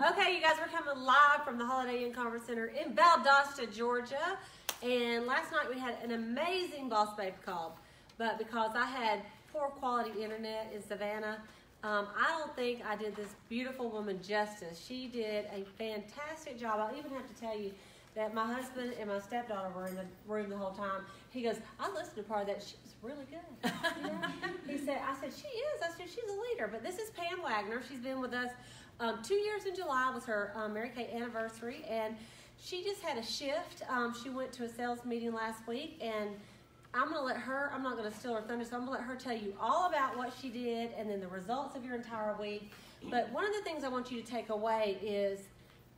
Okay, you guys, we're coming live from the Holiday Inn Conference Center in Valdosta, Georgia. And last night we had an amazing Boss Babe call. But because I had poor quality internet in Savannah, I don't think I did this beautiful woman justice. She did a fantastic job. I even have to tell you that my husband and my stepdaughter were in the room the whole time. He goes, I listened to part of that. She was really good. You know? I said, she is. I said, she's a leader. But this is Pam Wagner. She's been with us 2 years in July was her Mary Kay anniversary. And she just had a shift. She went to a sales meeting last week. And I'm going to let her, I'm not going to steal her thunder, so I'm going to let her tell you all about what she did and then the results of your entire week. But one of the things I want you to take away is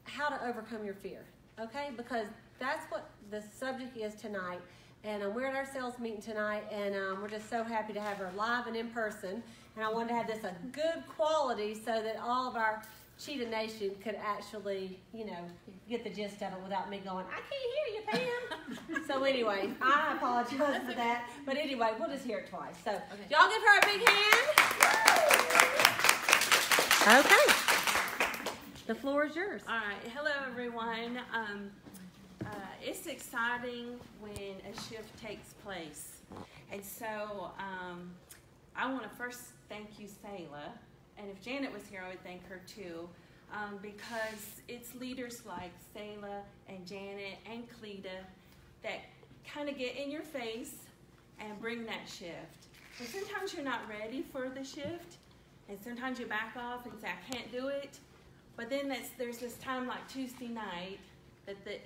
how to overcome your fear. Okay, because that's what the subject is tonight. And we're at our sales meeting tonight, and we're just so happy to have her live and in person. And I wanted to have this a good quality so that all of our Cheetah Nation could actually, you know, get the gist of it without me going, I can't hear you, Pam. So anyway, I apologize for that. But anyway, we'll just hear it twice. So y'all give her a big hand. Okay. The floor is yours. All right. Hello, everyone. It's exciting when a shift takes place. And so I want to first thank you, Selah. And if Janet was here, I would thank her too. Because it's leaders like Selah and Janet and Cleta that kind of get in your face and bring that shift. And sometimes you're not ready for the shift. And sometimes you back off and say, I can't do it. But then there's this time like Tuesday night that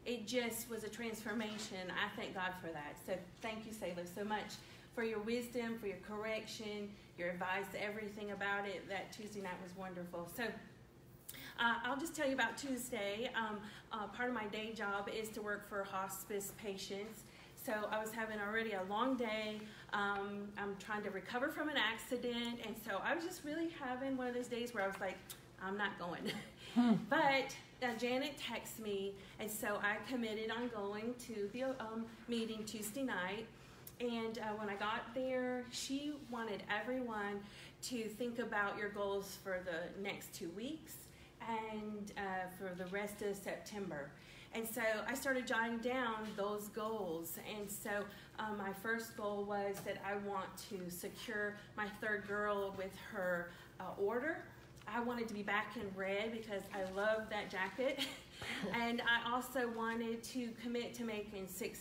it just was a transformation. I thank God for that. So thank you, Selah, so much for your wisdom, for your correction, your advice, everything about it. That Tuesday night was wonderful. So I'll just tell you about Tuesday. Part of my day job is to work for hospice patients. So I was having already a long day. I'm trying to recover from an accident. And so I was just really having one of those days where I was like, I'm not going. But Janet texted me, and so I committed on going to the meeting Tuesday night. And when I got there, she wanted everyone to think about your goals for the next 2 weeks and for the rest of September. And so I started jotting down those goals. And so my first goal was that I want to secure my third girl with her order. I wanted to be back in red because I love that jacket. And I also wanted to commit to making $600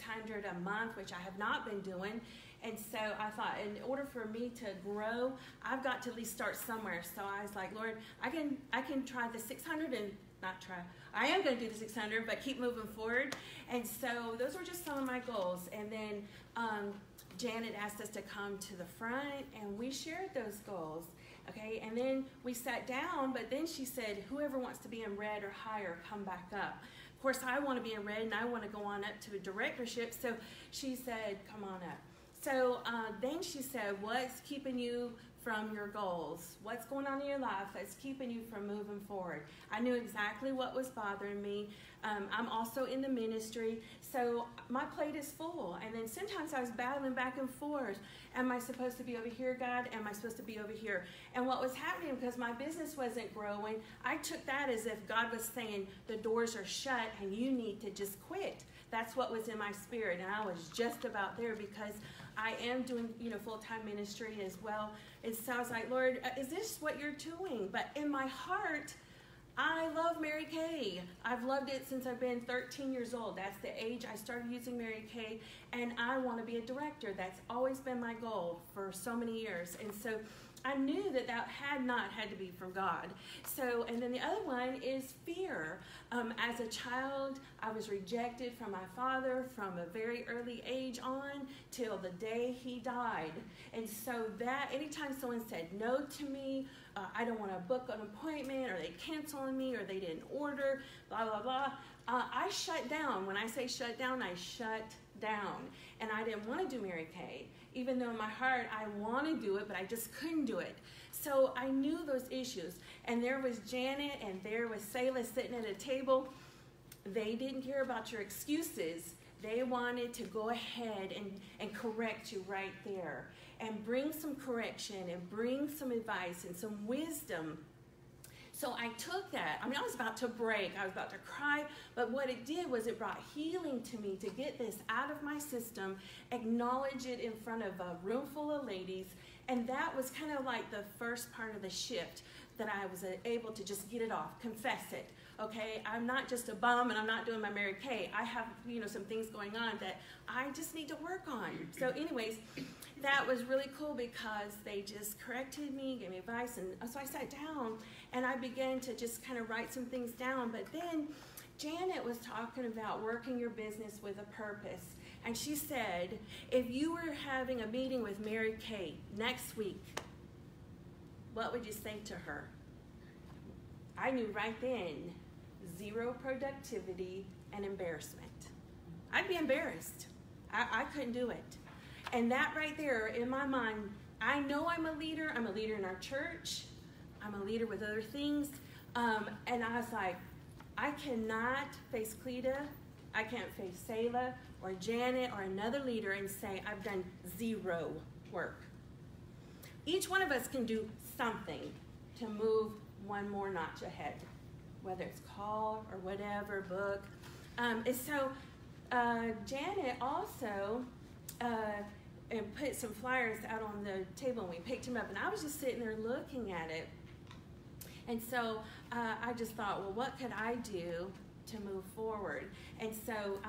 a month, which I have not been doing. And so I thought, in order for me to grow, I've got to at least start somewhere. So I was like, Lord, I can try the 600 and not try. I am going to do the 600, but keep moving forward. And so those were just some of my goals. And then Janet asked us to come to the front, and we shared those goals. Okay, and then we sat down, but then she said, whoever wants to be in red or higher, come back up. Of course, I want to be in red, and I want to go on up to a directorship, so she said, come on up. So then she said, what's keeping you from your goals? What's going on in your life that's keeping you from moving forward? I knew exactly what was bothering me. I'm also in the ministry, so my plate is full. And then sometimes I was battling back and forth. Am I supposed to be over here, God? Am I supposed to be over here? And what was happening, because my business wasn't growing, I took that as if God was saying, the doors are shut and you need to just quit. That's what was in my spirit, and I was just about there because I am doing, full-time ministry as well. And so I was like, Lord, is this what you're doing? But in my heart, I love Mary Kay. I've loved it since I've been 13 years old. That's the age I started using Mary Kay, and I want to be a director. That's always been my goal for so many years. And so I knew that had not had to be from God. So, and then the other one is fear. As a child, I was rejected from my father from a very early age on till the day he died. And so that anytime someone said no to me, I don't want to book an appointment, or they canceling me, or they didn't order, blah, blah, blah, I shut down. When I say shut down, I shut down. And I didn't want to do Mary Kay. Even though in my heart I want to do it, but I just couldn't do it. So I knew those issues. And there was Janet and there was Selah sitting at a table. They didn't care about your excuses. They wanted to go ahead and correct you right there and bring some correction and bring some advice and some wisdom So I took that. I mean, I was about to break. I was about to cry. But what it did was it brought healing to me to get this out of my system, acknowledge it in front of a room full of ladies. And that was kind of like the first part of the shift, that I was able to just get it off, confess it. Okay, I'm not just a bum and I'm not doing my Mary Kay. I have, some things going on that I just need to work on. So anyways, that was really cool because they just corrected me, gave me advice, and so I sat down and I began to just kind of write some things down. But then Janet was talking about working your business with a purpose. And she said, if you were having a meeting with Mary Kay next week, what would you say to her? I knew right then, zero productivity and embarrassment. I'd be embarrassed. I couldn't do it. And that right there, in my mind, I know I'm a leader. I'm a leader in our church. I'm a leader with other things. And I was like, I cannot face Cleta. I can't face Selah or Janet or another leader and say, I've done zero work. Each one of us can do something to move one more notch ahead, whether it's call or whatever, book. And so Janet also and put some flyers out on the table, and we picked them up, and I was just sitting there looking at it. And so I just thought, well, what could I do to move forward? And so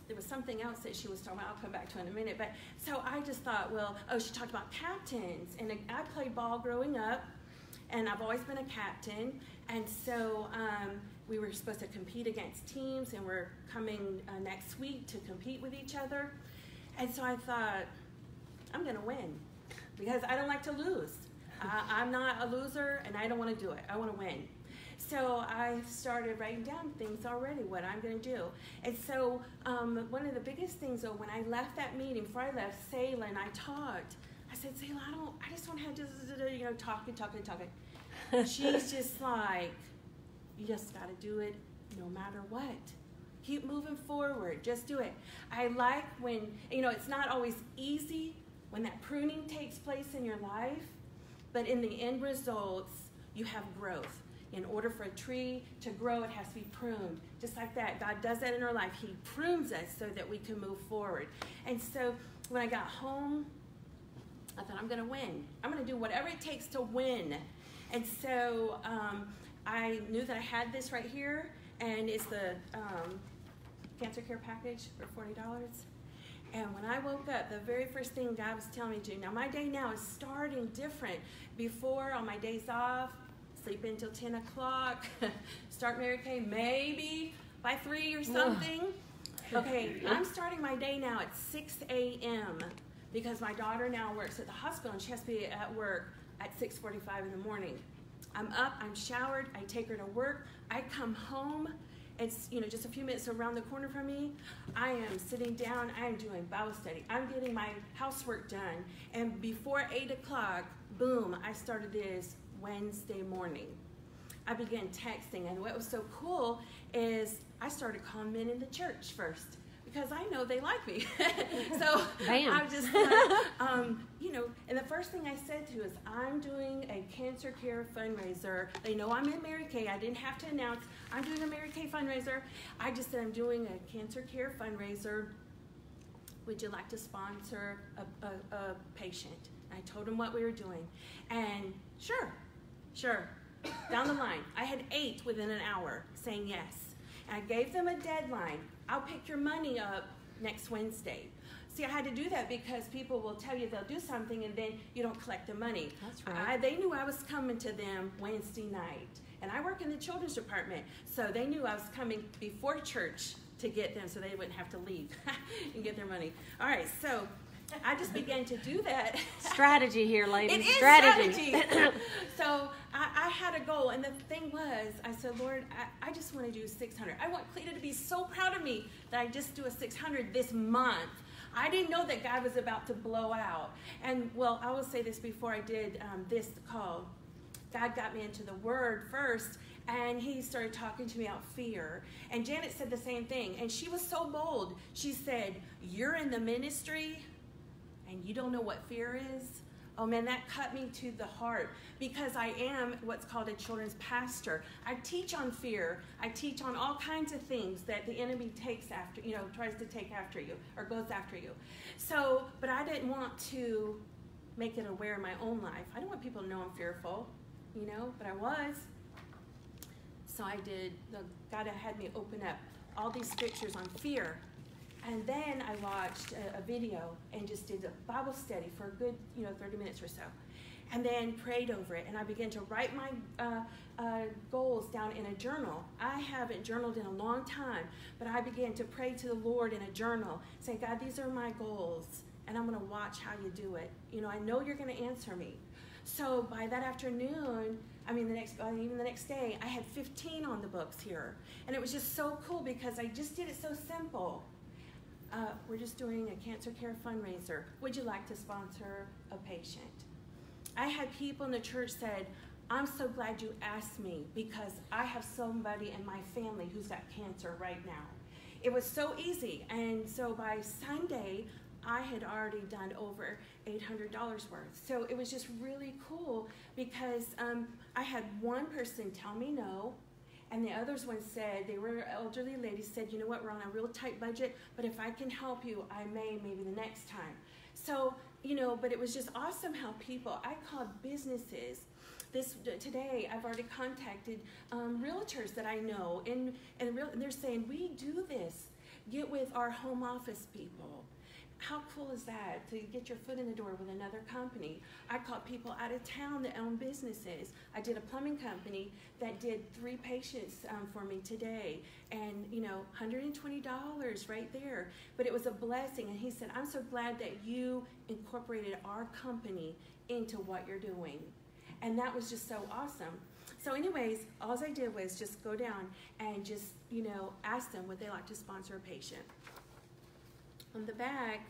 there was something else that she was talking about. I'll come back to in a minute. But so I just thought, well, she talked about captains. And I played ball growing up, and I've always been a captain. And so we were supposed to compete against teams, and we're coming next week to compete with each other. And so I thought, I'm going to win because I don't like to lose. I'm not a loser, and I don't want to do it. I want to win. So I started writing down things already, what I'm going to do. And so one of the biggest things, though, when I left that meeting, before I left, Selah and I talked. I said, Selah, I just don't have to, talking. She's just like, you just got to do it no matter what. Keep moving forward. Just do it. I like when, it's not always easy when that pruning takes place in your life, but in the end results, you have growth. In order for a tree to grow, it has to be pruned. Just like that. God does that in our life. He prunes us so that we can move forward. And so when I got home, I thought, I'm going to win. I'm going to do whatever it takes to win. And so I knew that I had this right here, and it's the cancer care package for $40. And when I woke up, the very first thing God was telling me to do, now my day now is starting different. Before, on my days off, sleep until 10 o'clock, start Mary Kay maybe by 3 or something. Okay, I'm starting my day now at 6 a.m. because my daughter now works at the hospital and she has to be at work at 6:45 in the morning. I'm up, I'm showered, I take her to work, I come home. It's just a few minutes around the corner from me. I am sitting down, I am doing Bible study. I'm getting my housework done. And before 8 o'clock, boom, I started this Wednesday morning. I began texting, and what was so cool is I started calling men in the church first because I know they like me. So Bam. I was just like, and the first thing I said to is, I'm doing a cancer care fundraiser. They know I'm in Mary Kay. I didn't have to announce I'm doing a Mary Kay fundraiser. I just said I'm doing a cancer care fundraiser. Would you like to sponsor a patient? I told them what we were doing, and sure. Down the line, I had 8 within an hour saying yes. And I gave them a deadline. I'll pick your money up next Wednesday. See, I had to do that because people will tell you they'll do something and then you don't collect the money. That's right. They knew I was coming to them Wednesday night. And I work in the children's department, so they knew I was coming before church to get them so they wouldn't have to leave and get their money. All right, so I just began to do that. Strategy here, ladies. It is strategy. So I had a goal, and the thing was, I said, Lord, I just want to do 600. I want Cleta to be so proud of me that I just do a 600 this month. I didn't know that God was about to blow out. And, well, I will say this before I did this call. God got me into the Word first, and he started talking to me about fear. And Janet said the same thing, and she was so bold. She said, you're in the ministry, and you don't know what fear is? Oh man, that cut me to the heart, because I am what's called a children's pastor. I teach on fear. I teach on all kinds of things that the enemy takes after, tries to take after you or goes after you. So, but I didn't want to make it aware in my own life. I don't want people to know I'm fearful, but I was. So I did. God had me open up all these scriptures on fear. And then I watched a video and just did a Bible study for a good, 30 minutes or so. And then prayed over it. And I began to write my goals down in a journal. I haven't journaled in a long time, but I began to pray to the Lord in a journal. Say, God, these are my goals, and I'm going to watch how you do it. I know you're going to answer me. So by that afternoon, even the next day, I had 15 on the books here. And it was just so cool because I just did it so simple. We're just doing a cancer care fundraiser. Would you like to sponsor a patient? I had people in the church said, I'm so glad you asked me because I have somebody in my family who's got cancer right now. It was so easy. And so by Sunday, I had already done over $800 worth. So it was just really cool because I had one person tell me no, and the others one said, they were elderly ladies, said, you know what, we're on a real tight budget, but if I can help you, I may maybe the next time. So, but it was just awesome how I called businesses. Today, I've already contacted realtors that I know, and they're saying, we do this. Get with our home office people. How cool is that, to get your foot in the door with another company? I called people out of town that own businesses. I did a plumbing company that did 3 patients for me today, and $120 right there. But it was a blessing, and he said, I'm so glad that you incorporated our company into what you're doing. And that was just so awesome. So anyways, all I did was just go down and just, ask them would they like to sponsor a patient. On the back,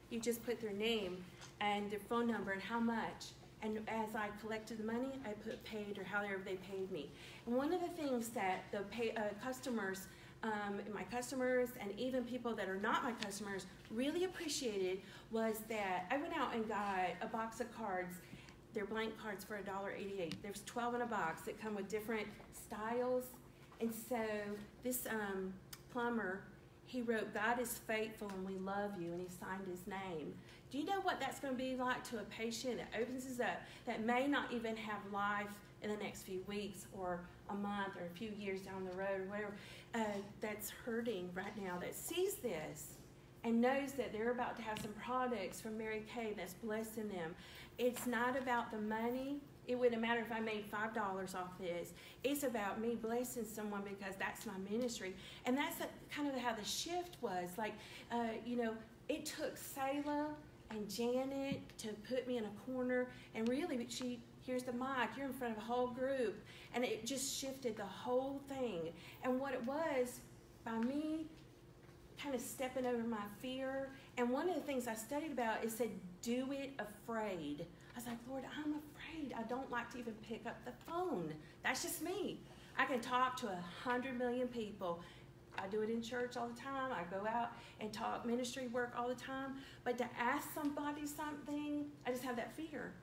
you just put their name and their phone number and how much. And as I collected the money, I put paid or however they paid me. And one of the things that the customers, my customers and even people that are not my customers really appreciated was that I went out and got a box of cards. They're blank cards for $1.88. There's 12 in a box that come with different styles. And so this plumber, he wrote, God is faithful and we love you, and he signed his name. Do you know what that's going to be like to a patient that opens us up, that may not even have life in the next few weeks or a month or a few years down the road or whatever, that's hurting right now, that sees this and knows that they're about to have some products from Mary Kay that's blessing them. It's not about the money. It wouldn't matter if I made $5 off this. It's about me blessing someone because that's my ministry. And that's kind of how the shift was. Like, it took Selah and Janet to put me in a corner. And really, here's the mic. You're in front of a whole group. And it just shifted the whole thing. And what it was, by me kind of stepping over my fear. And one of the things I studied about, it said, do it afraid. I was like, Lord, I'm afraid. I don't like to even pick up the phone. That's just me. I can talk to 100 million people. I do it in church all the time. I go out and talk ministry work all the time. But to ask somebody something, I just have that fear.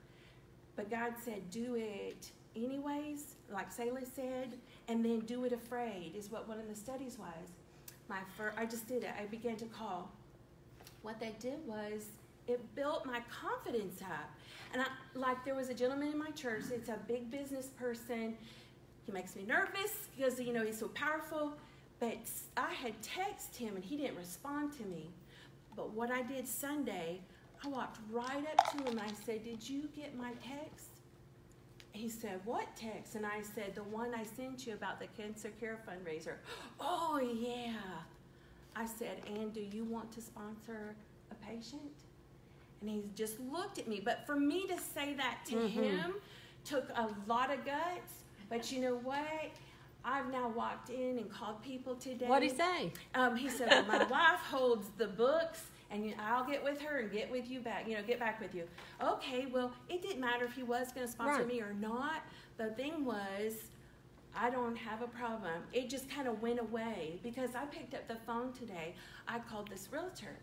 But God said, do it anyways, like Selah said, and then do it afraid is what one of the studies was. I just did it. I began to call. What that did was, it built my confidence up. And there was a gentleman in my church, it's a big business person. He makes me nervous because, he's so powerful. But I had texted him and he didn't respond to me. But what I did Sunday, I walked right up to him and I said, did you get my text? He said, what text? And I said, the one I sent you about the cancer care fundraiser. Oh, yeah. I said, and do you want to sponsor a patient? And he just looked at me. But for me to say that to him took a lot of guts. But you know what? I've now walked in and called people today. What'd he say? He said, well, my wife holds the books, and I'll get with her and get with you back, get back with you. Okay, well, it didn't matter if he was going to sponsor me or not. The thing was, I don't have a problem. It just kind of went away because I picked up the phone today. I called this realtor.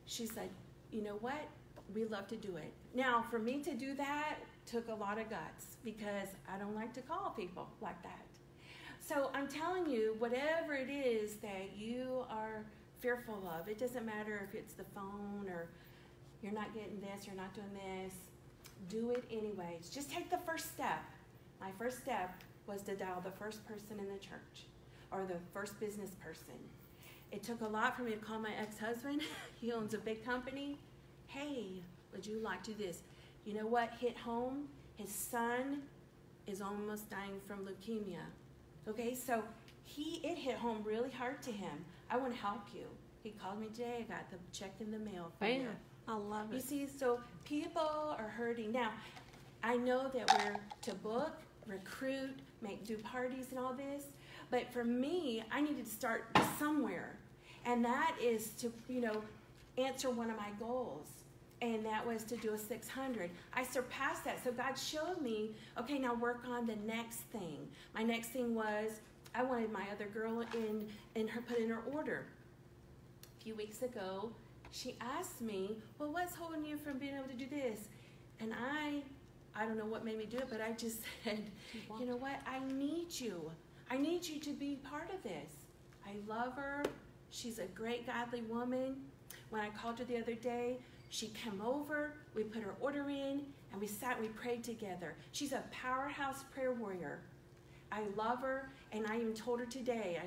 She said, you know what? we love to do it. Now, for me to do that took a lot of guts because I don't like to call people like that. So I'm telling you, whatever it is that you are fearful of, it doesn't matter if it's the phone or you're not getting this, you're not doing this, do it anyways. Just take the first step. My first step was to dial the first person in the church or the first business person. It took a lot for me to call my ex-husband. He owns a big company. Hey, would you like to do this? You know what hit home? His son is almost dying from leukemia. Okay, so it hit home really hard to him. I want to help you. He called me today. I got the check in the mail for you. I love it. You see, so people are hurting. Now, I know that we're to book, recruit, do parties and all this, but for me, I needed to start somewhere. And that is to, answer one of my goals. And that was to do a 600. I surpassed that. So God showed me, okay, now work on the next thing. My next thing was I wanted my other girl put in her order. A few weeks ago, she asked me, well, what's holding you from being able to do this? And I don't know what made me do it, but I just said, you know what? I need you. I need you to be part of this. I love her. She's a great, godly woman. When I called her the other day, she came over, we put her order in, and we sat and we prayed together. She's a powerhouse prayer warrior. I love her, and I even told her today, I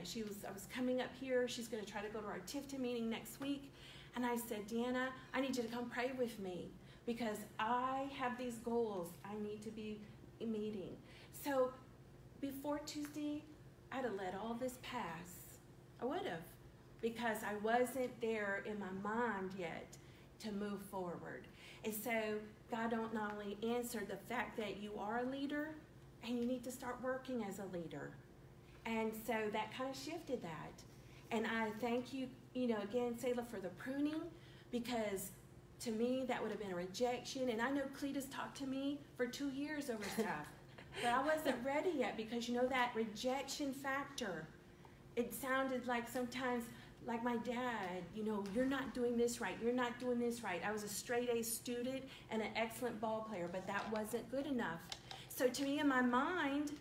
was coming up here, she's going to try to go to our TIFTA meeting next week, and I said, Deanna, I need you to come pray with me, because I have these goals I need to be meeting. So before Tuesday, I'd have let all this pass. I would have, because I wasn't there in my mind yet to move forward. And so God don't not only answer the fact that you are a leader, and you need to start working as a leader. And so that kind of shifted that. And I thank you, again, Selah, for the pruning, because to me, that would have been a rejection. And I know Cleta's talked to me for 2 years over stuff. But I wasn't ready yet because, that rejection factor, it sounded like sometimes, like my dad, you're not doing this right, you're not doing this right. I was a straight A student and an excellent ball player, but that wasn't good enough. So to me, in my mind,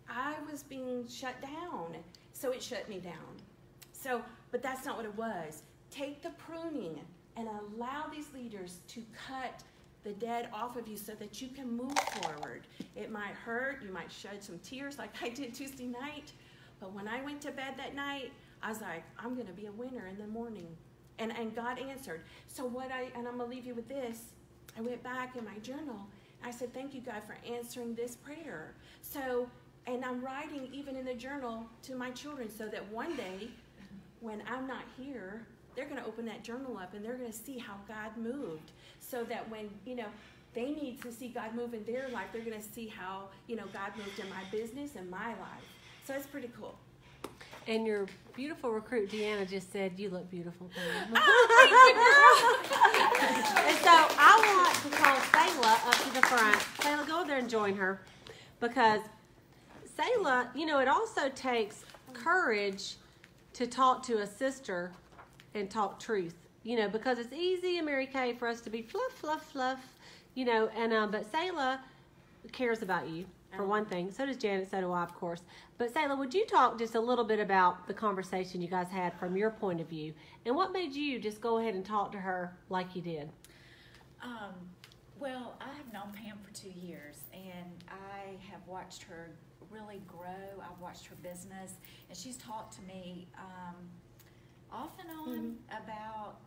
I was being shut down. So it shut me down. But that's not what it was. Take the pruning and allow these leaders to cut the dead off of you so that you can move forward. It might hurt, you might shed some tears like I did Tuesday night, but when I went to bed that night, I was like, I'm going to be a winner in the morning. And God answered. So and I'm going to leave you with this. I went back in my journal. And I said, thank you, God, for answering this prayer. And I'm writing even in the journal to my children so that one day when I'm not here, they're going to open that journal up and they're going to see how God moved. So that when, they need to see God move in their life, they're going to see how, God moved in my business and my life. So it's pretty cool. And your beautiful recruit, Deanna, just said, you look beautiful, Pam. And so I want to call Selah up to the front. Selah, go over there and join her. Because Selah, it also takes courage to talk to a sister and talk truth. Because it's easy in Mary Kay for us to be fluff, fluff, fluff. But Selah cares about you. For one thing. So does Janet, so do I, of course. But Selah, would you talk just a little bit about the conversation you guys had from your point of view? And what made you just go ahead and talk to her like you did? Well, I have known Pam for 2 years, and I have watched her really grow. I've watched her business, and she's talked to me off and on about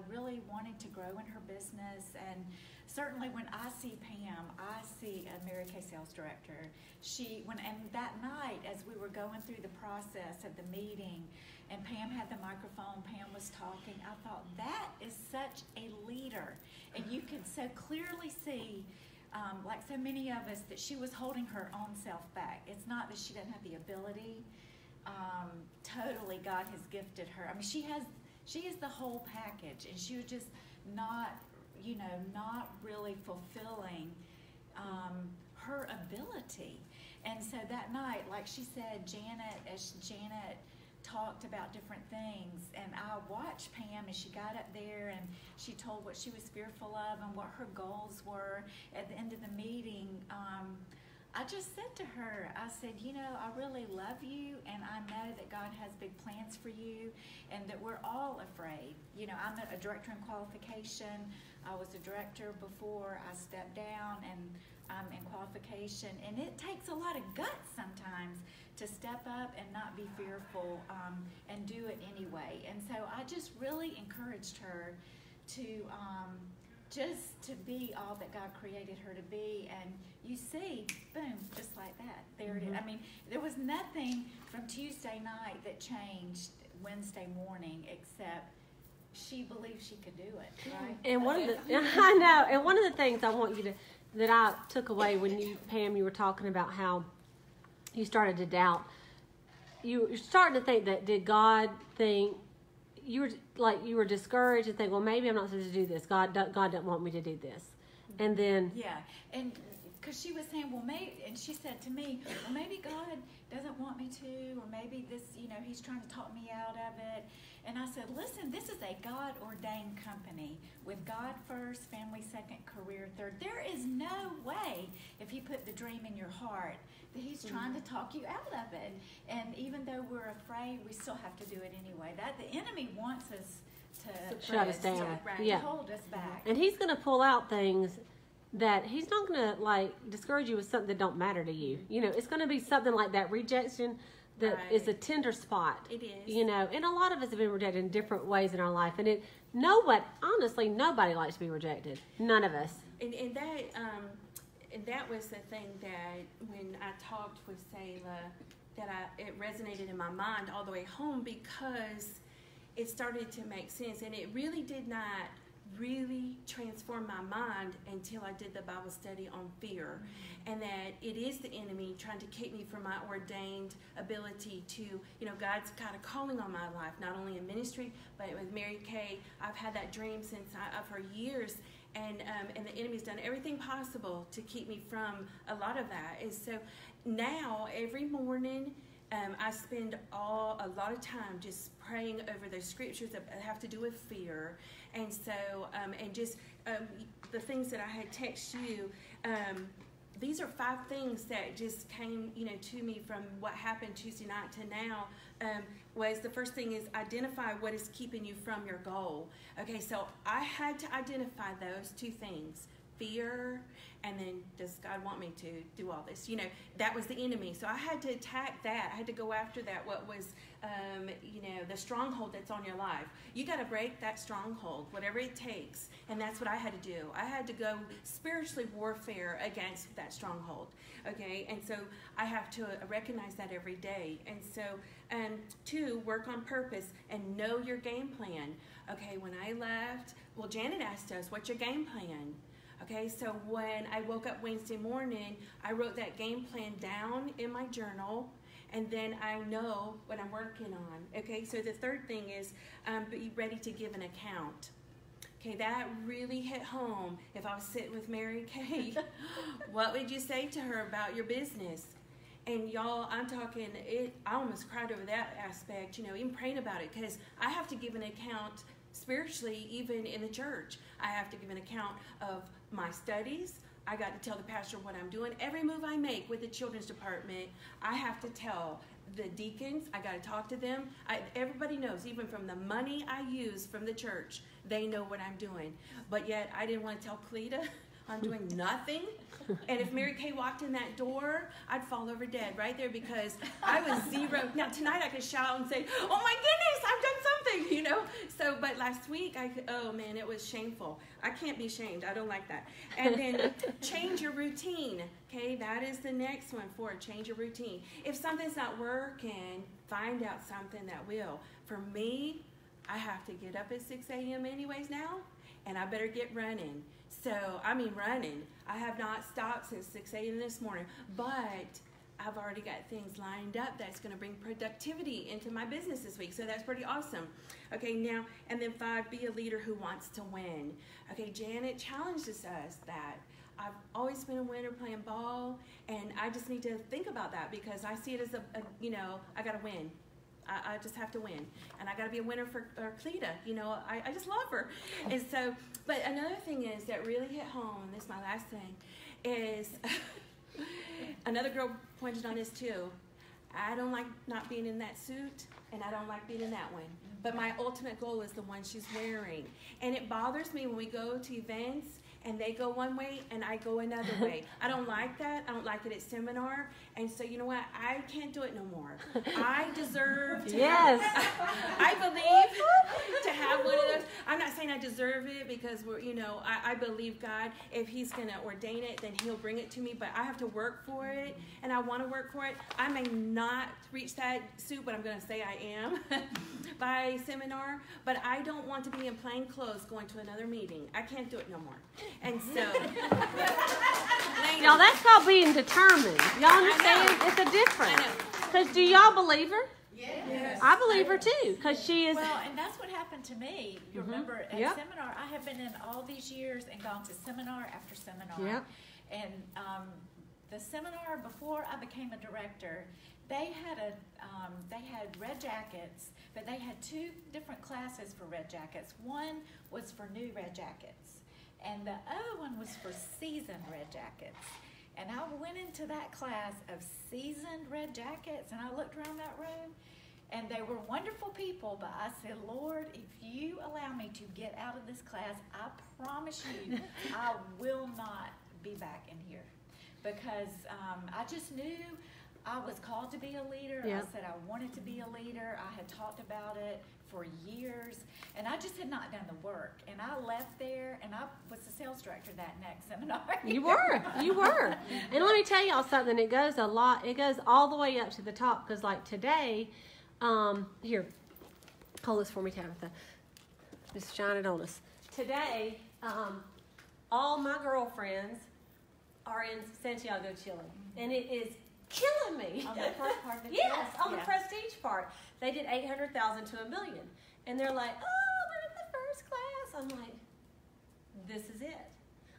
really wanting to grow in her business. And certainly when I see Pam, I see a Mary Kay sales director. And that night, as we were going through the process of the meeting, and Pam had the microphone, Pam was talking, I thought, that is such a leader. And you can so clearly see, like so many of us, that she was holding her own self back. It's not that she doesn't have the ability. Totally, God has gifted her. I mean, she is the whole package, and she was just not really fulfilling her ability. And so that night, like she said, Janet talked about different things, and I watched Pam as she got up there and she told what she was fearful of and what her goals were. At the end of the meeting, I just said to her, I said, you know, I really love you, and I know that God has big plans for you, and that we're all afraid. You know, I'm a director in qualification. I was a director before I stepped down, and I'm in qualification, and it takes a lot of guts sometimes to step up and not be fearful, and do it anyway. And so I just really encouraged her to just to be all that God created her to be. And you see, boom, just like that, there it is. I mean, there was nothing from Tuesday night that changed Wednesday morning, except she believed she could do it, right? And one of the I know, and one of the things I want you to that I took away when you, Pam, you were talking about how you started to doubt. You're starting to think that, did God think, you were discouraged and think, well, maybe I'm not supposed to do this. God doesn't want me to do this. And then yeah, and because she was saying, well, maybe, and she said to me, well, maybe God doesn't want me to, or maybe this, you know, he's trying to talk me out of it. And I said, listen, this is a God-ordained company with God first, family second, career third. There is no way, if he put the dream in your heart, that he's trying to talk you out of it. And even though we're afraid, we still have to do it anyway. That the enemy wants us to shut us down, to hold us back. And he's going to pull out things that he's not going to like discourage you with something that don't matter to you. You know, it's going to be something like that rejection that is a tender spot. It is. You know, and a lot of us have been rejected in different ways in our life, and honestly, nobody likes to be rejected. None of us. And that was the thing that when I talked with Selah, it resonated in my mind all the way home, because it started to make sense, and it really did not really transform my mind until I did the Bible study on fear, and that it is the enemy trying to keep me from my ordained ability to, you know, God's got a calling on my life, not only in ministry, but with Mary Kay. I've had that dream for years, and the enemy's done everything possible to keep me from a lot of that. And so now every morning, I spend a lot of time just praying over those scriptures that have to do with fear. And so, the things that I had text you, these are 5 things that just came, you know, to me from what happened Tuesday night to now. Was the first thing is identify what is keeping you from your goal. Okay, so I had to identify those 2 things. Fear, and then does God want me to do all this? You know, that was the enemy. So I had to attack that. I had to go after that. What was, you know, the stronghold that's on your life. You got to break that stronghold, whatever it takes. And that's what I had to do. I had to go spiritually warfare against that stronghold. Okay, and so I have to recognize that every day. And so, 2, work on purpose and know your game plan. Okay, when I left, well, Janet asked us, what's your game plan? Okay, so when I woke up Wednesday morning, I wrote that game plan down in my journal, and then I know what I'm working on. Okay, so the third thing is be ready to give an account. Okay, that really hit home. If I was sitting with Mary Kay, what would you say to her about your business? And y'all, I'm talking, I almost cried over that aspect, you know, even praying about it, because I have to give an account spiritually, even in the church. I have to give an account of my studies. I got to tell the pastor what I'm doing. Every move I make with the children's department, I have to tell the deacons. I got to talk to them. Everybody knows, even from the money I use from the church, they know what I'm doing. But yet, I didn't want to tell Cleta I'm doing nothing. And if Mary Kay walked in that door, I'd fall over dead right there, because I was zero. Now, tonight I could shout and say, oh my goodness, I've done something, you know. So, but last week, oh man, it was shameful. I can't be shamed. I don't like that. And then change your routine. Okay, that is the next one for it. Change your routine. If something's not working, find out something that will. For me, I have to get up at 6 a.m. anyways now, and I better get running. So, I mean running. I have not stopped since 6 a.m. this morning, but I've already got things lined up that's going to bring productivity into my business this week. So that's pretty awesome. Okay, now, and then 5, be a leader who wants to win. Okay, Janet challenges us that. I've always been a winner playing ball, and I just need to think about that, because I see it as you know, I got to win. I just have to win. And I got to be a winner for Cleta. You know, I just love her. And so, but another thing is that really hit home, and this is my last thing, is another girl pointed on this too. I don't like not being in that suit, and I don't like being in that one. But my ultimate goal is the one she's wearing. And it bothers me when we go to events and they go one way and I go another way. I don't like that. I don't like it at seminar. And so, you know what? I can't do it no more. I deserve to have, I believe to have one of those. I'm not saying I deserve it because we're, you know, I believe God. If He's going to ordain it, then He'll bring it to me. But I have to work for it, and I want to work for it. I may not reach that suit, but I'm going to say I am by seminar. But I don't want to be in plain clothes going to another meeting. I can't do it no more. And so, y'all, that's called being determined. Y'all understand? It's a difference. Because do y'all believe her? Yes. I believe her too, because she is. Well, and that's what happened to me. You remember at seminar, I have been in all these years and gone to seminar after seminar. Yep. And the seminar before I became a director, they had red jackets, but they had two different classes for red jackets. One was for new red jackets, and the other one was for seasoned red jackets. And I went into that class of seasoned red jackets, and I looked around that room, and they were wonderful people, but I said, Lord, if you allow me to get out of this class, I promise you I will not be back in here. Because I just knew I was called to be a leader. Yep. I said I wanted to be a leader. I had talked about it for years, and I just had not done the work. And I left there, and I was the sales director that next seminar. You were. And let me tell y'all something. It goes all the way up to the top. Because like today, here, hold this for me, Tabitha. Just shine it on us. Today, all my girlfriends are in Santiago, Chile, and it is killing me. On the first part of the yes, on the prestige part. They did 800,000 to $1 million. And they're like, oh, we're in the first class. I'm like, this is it.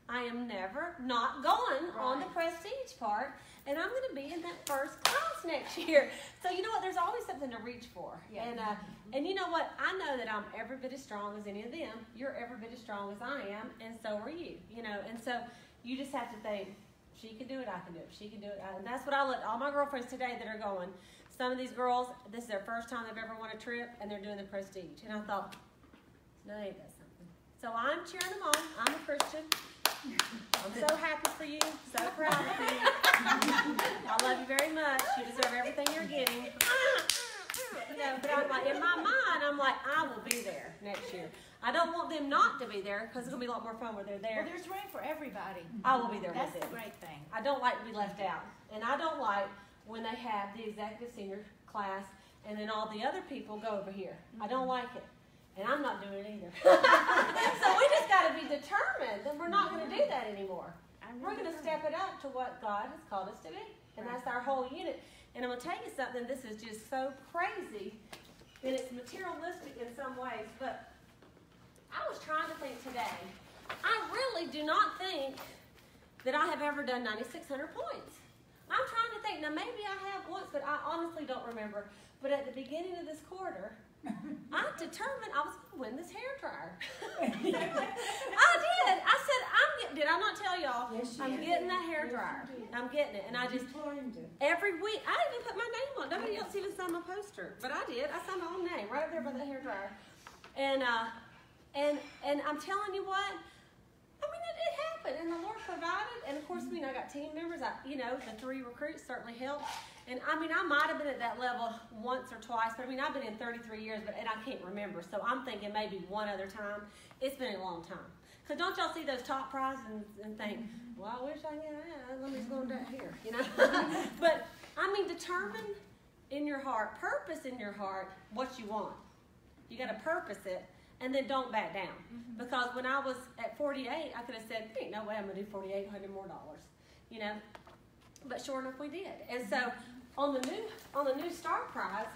I am never not going on the prestige part, and I'm going to be in that first class next year. So you know what? There's always something to reach for. Yeah. And you know what? I know that I'm every bit as strong as any of them. You're every bit as strong as I am, and so are you. You know, and so you just have to think, she can do it, I can do it. She can do it. And that's what I let all my girlfriends today that are going. Some of these girls, this is their first time they've ever won a trip, and they're doing the prestige. And I thought, no, ain't that something? So I'm cheering them on. I'm a Christian. I'm so happy for you. So proud of you. I love you very much. You deserve everything you're getting. You know, but I'm like, in my mind, I'm like, I will be there next year. I don't want them not to be there because it's going to be a lot more fun when they're there. Well, there's room for everybody. I will be there That's with the them. great thing. I don't like to be left out. And I don't like when they have the executive senior class and then all the other people go over here. I don't like it. And I'm not doing it either. So we just got to be determined that we're not going to do that anymore. We're going to step it up to what God has called us to be. And that's our whole unit. And I'm going to tell you something, this is just so crazy, and it's materialistic in some ways, but I was trying to think today, I really do not think that I have ever done 9,600 points. I'm trying to think, now maybe I have once, but I honestly don't remember. But at the beginning of this quarter, I determined I was going to win this hair dryer. I did. I said, did I not tell y'all? Yes, I'm getting that hair dryer. I'm getting it. And I just, every week, I didn't even put my name on. Nobody else even signed my poster. But I did. I signed my own name right up there by the hair dryer. And I'm telling you what, I mean, it happened. And the Lord provided. And of course, I mean, I got team members. The 3 recruits certainly helped. And I mean, I might have been at that level once or twice, but I mean, I've been in 33 years, and I can't remember. So I'm thinking maybe one other time. It's been a long time. Because don't y'all see those top prizes and think, well, I wish I could get that. Let me go down here, you know? But I mean, determine in your heart, purpose in your heart what you want. You got to purpose it, and then don't back down. Because when I was at 48, I could have said, ain't no way I'm going to do $4,800 more, you know? But sure enough, we did. And so on the new star prize,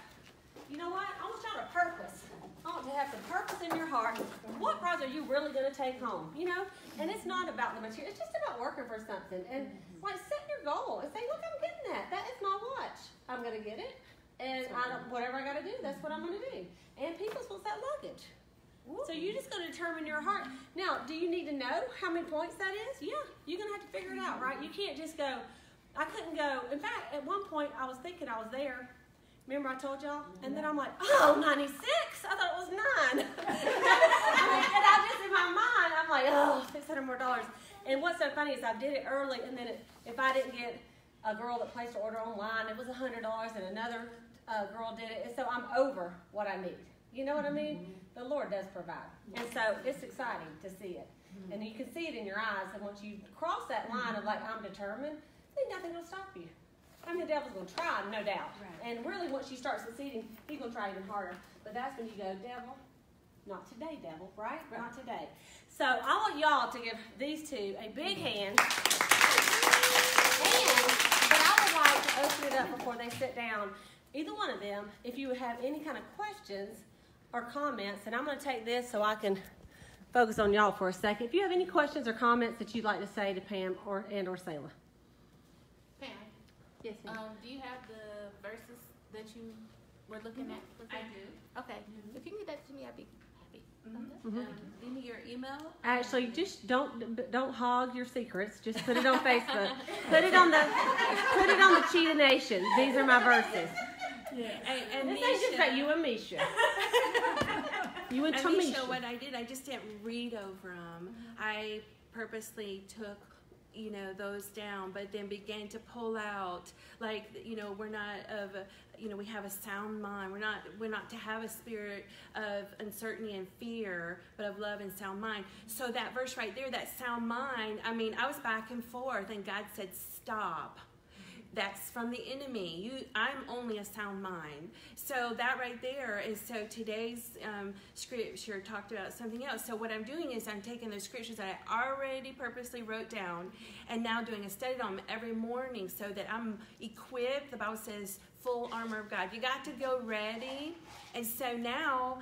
you know what? I want y'all to purpose. I want to have some purpose in your heart. What prize are you really going to take home? You know? And it's not about the material. It's just about working for something. And like set your goal and say, look, I'm getting that. That is my watch. I'm going to get it. And whatever I got to do, that's what I'm going to do. And people wants that luggage. Ooh. So you just got to determine your heart. Now, do you need to know how many points that is? Yeah, you're going to have to figure it out, right? You can't just go, I couldn't go. In fact, at one point, I was thinking I was there. Remember I told y'all? And then I'm like, oh, 96? I thought it was 9. And I just, in my mind, I'm like, oh, $600 more. And what's so funny is I did it early, and then if I didn't get a girl that placed an order online, it was $100, and another girl did it. And so I'm over what I need. You know what I mean? The Lord does provide. And so it's exciting to see it. And you can see it in your eyes. And once you cross that line of like, I'm determined, then nothing will stop you. I mean, the devil's going to try, no doubt. Right. And really, once you start succeeding, he's going to try even harder. But that's when you go, devil, not today, devil, right? Not today. So I want y'all to give these two a big hand. But I would like to open it up before they sit down. Either one of them, if you would have any kind of questions or comments, and I'm going to take this so I can focus on y'all for a second. If you have any questions or comments that you'd like to say to Pam or Selah. Pam, yes, ma'am. Do you have the verses that you were looking at? I do. Okay. If you can get that to me, I'd be happy. Give me your email. Actually, just don't hog your secrets. Just put it on Facebook. Put it on the Cheetah Nation. These are my verses. Yeah. And they just say you and Misha. You and Tamisha. What I did, I just didn't read over them. I purposely took, those down, but then began to pull out, like, we're not of, we have a sound mind. We're not to have a spirit of uncertainty and fear, but of love and sound mind. So that verse right there, that sound mind, I mean, I was back and forth, and God said, stop. That's from the enemy. I'm only a sound mind. So that right there is, so today's scripture talked about something else. So what I'm doing is I'm taking those scriptures that I already purposely wrote down and now doing a study on them every morning so that I'm equipped. The Bible says full armor of God. You got to go ready. And so now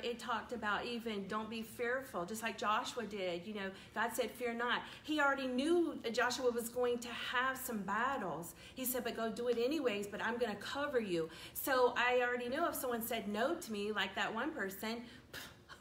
it talked about even don't be fearful, just like Joshua did. God said, fear not. He already knew Joshua was going to have some battles. He said, but go do it anyways, but I'm going to cover you. So I already knew if someone said no to me, like that one person,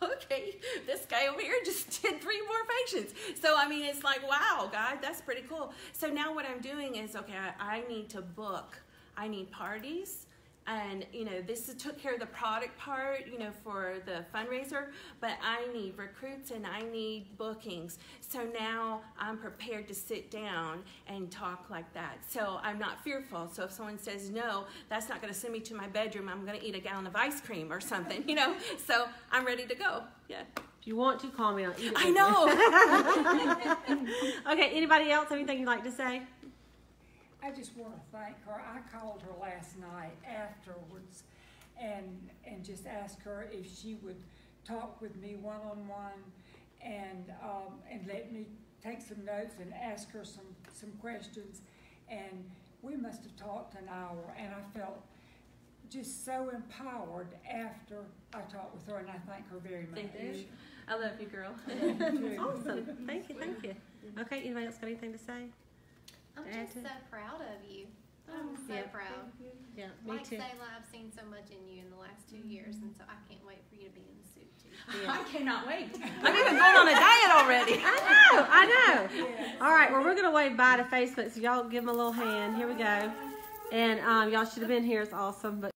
okay, this guy over here just did 3 more patients. So, I mean, it's like, wow, God, that's pretty cool. So now what I'm doing is, okay, I need to book. I need parties. And, this took care of the product part, for the fundraiser, but I need recruits and I need bookings. So now I'm prepared to sit down and talk like that. So I'm not fearful. So if someone says no, that's not going to send me to my bedroom. I'm going to eat a gallon of ice cream or something, So I'm ready to go. Yeah. If you want to, call me. I'll eat it. I know. Okay, anybody else? Anything you'd like to say? I just want to thank her. I called her last night afterwards and just asked her if she would talk with me one-on-one and let me take some notes and ask her some questions. And we must have talked an hour, and I felt just so empowered after I talked with her, and I thank her very much. Thank you. I love you, girl. Awesome. Thank you. Okay, anybody else got anything to say? I'm just so proud of you. I'm so proud. Yeah, me too. Selah, I've seen so much in you in the last 2 years, and so I can't wait for you to be in the suit too. Yeah. I cannot wait. I'm even going on a diet already. I know. Yes. All right, well, we're going to wave bye to Facebook, so y'all give them a little hand. Here we go. And y'all should have been here. It's awesome. But